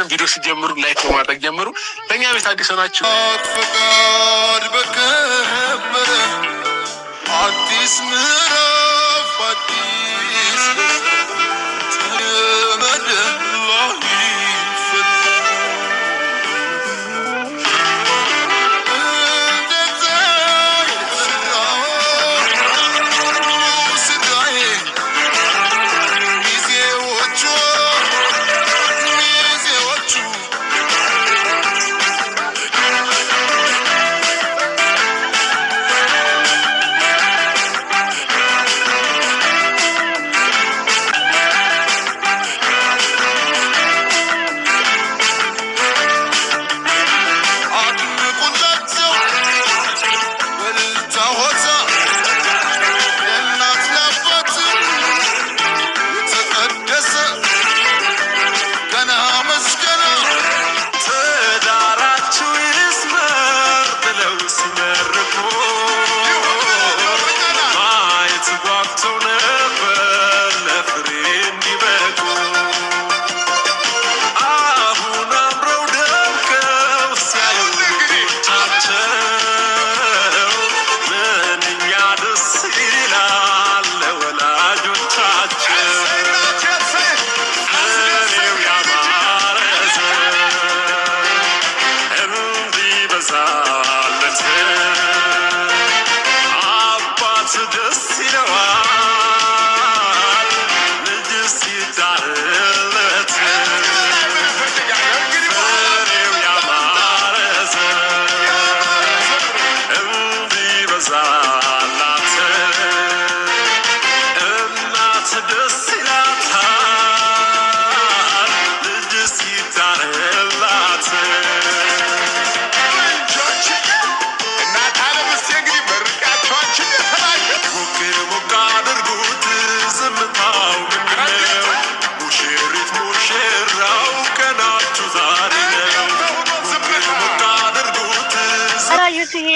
ሁላችንም ቪዲዮ ሲጀምሩ ላይክ በማድረግ ጀምሩ። ለእኛ ቤት አዲስ ሆናችሁ ፈቃድ በከበረ አዲስ ምዕራፍ አዲስ ተመደ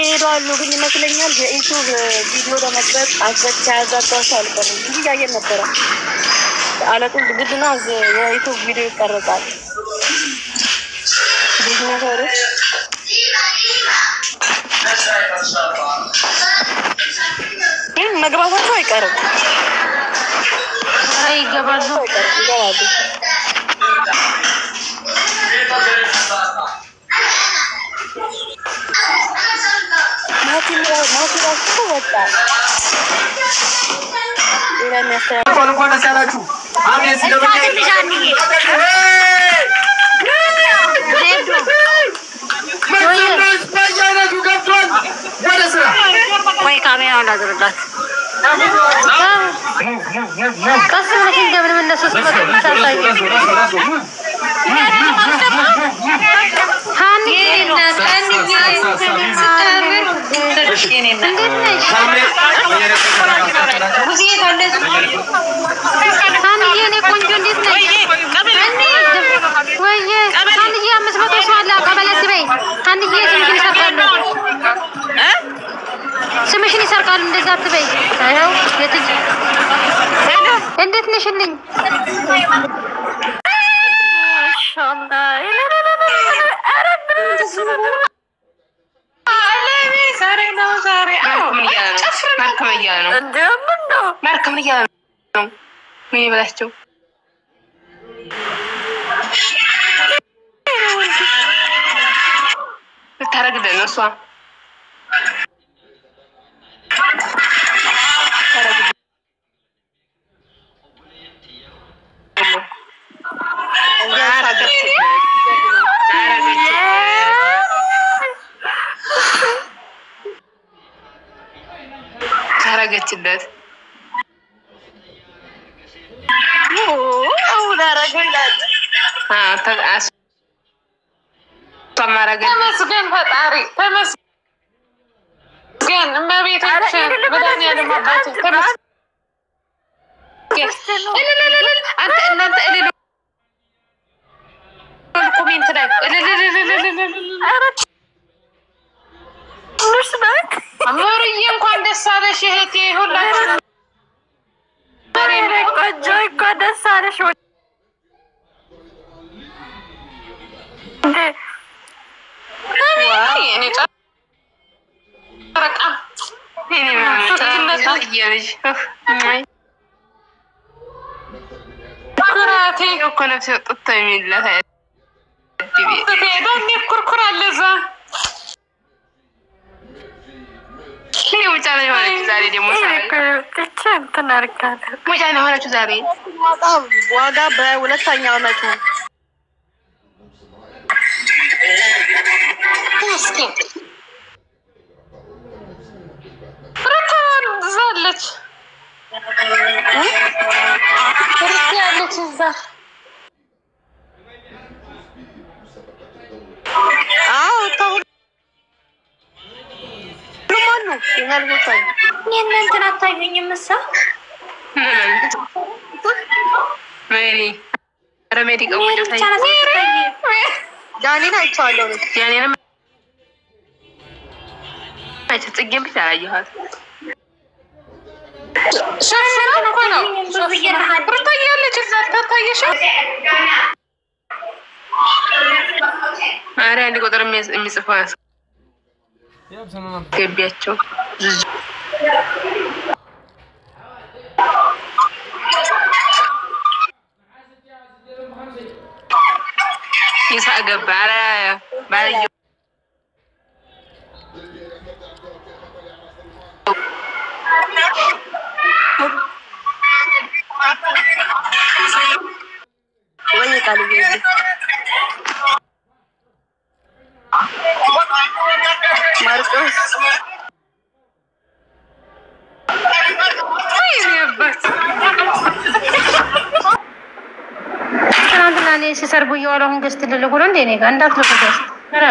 ይሄዳሉ ግን ይመስለኛል የዩቲዩብ ቪዲዮ ለመቅረጽ አዘጋጅተው አልቀር እንጂ ያየን ነበር አለቁን ግድና የዩቲዩብ ቪዲዮ ይቀርጻል ቢዝነስ ይሄ መግባታቸው አይቀርም ይገባሉ ስምሽን ይሰርቃሉ እንደዛ አትበይ አይው የትጅ እንዴት ነሽልኝ ማሻአላህ ታረገችለት ተመስገን ፈጣሪ ተመስገን እመቤታችን መድኃኒዓለም አባቴ ተመስገን አንተ እናንተ እልል ኮሜንት ላይ አሞርዬ እንኳን ደስ አለሽ እህቴ ሁላችሁ ቆንጆ እንኳን ደስ አለሽ ዋጋ በሁለተኛው አመቱ ዛለች እዛ እንትን አታዩኝም? እሷ ዳኒን አይቼዋለሁ። ያኔንም ጽጌም ብቻ አላየኋት። ሩታያለች እዛ ታታየሽ። ኧረ አንድ ቁጥር የሚጽፈው ገቢያቸው ይሳቅ ገባ። ኧረ ባልየው ወይ ቃል ማርቆስ ትናንትና እኔ ሲሰርጉ እየዋሉ አሁን ገዝት ልልኩ ነው እንዴ? እኔ ጋር እንዳትልኩ ገዝት። ኧረ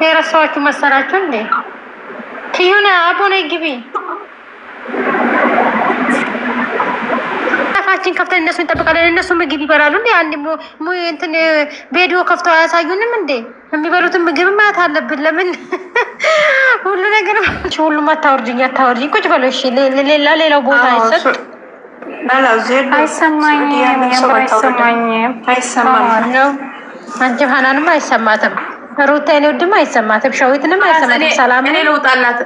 የረሳኋችሁ መሰላችሁ እንዴ? ትዩነ አቦነ ግቢ አፋችን ከፍተን እነሱ እንጠብቃለን። እነሱ ምግብ ይበላሉ እንዴ? አንድ እንትን ቪዲዮ ከፍተው አያሳዩንም እንዴ? የሚበሉትን ምግብ ማየት አለብን። ለምን ሁሉ ነገር ሁሉም አታወርጅኝ ቁጭ በለው እሺ። ሌላው ቦታ አይሰጥ አይሰማኝም። አንቺ ሀናንም አይሰማትም። ሩታ የኔ ውድም አይሰማትም። ሸዊትንም አይሰማትም። ሰላም እኔ ልውጣላት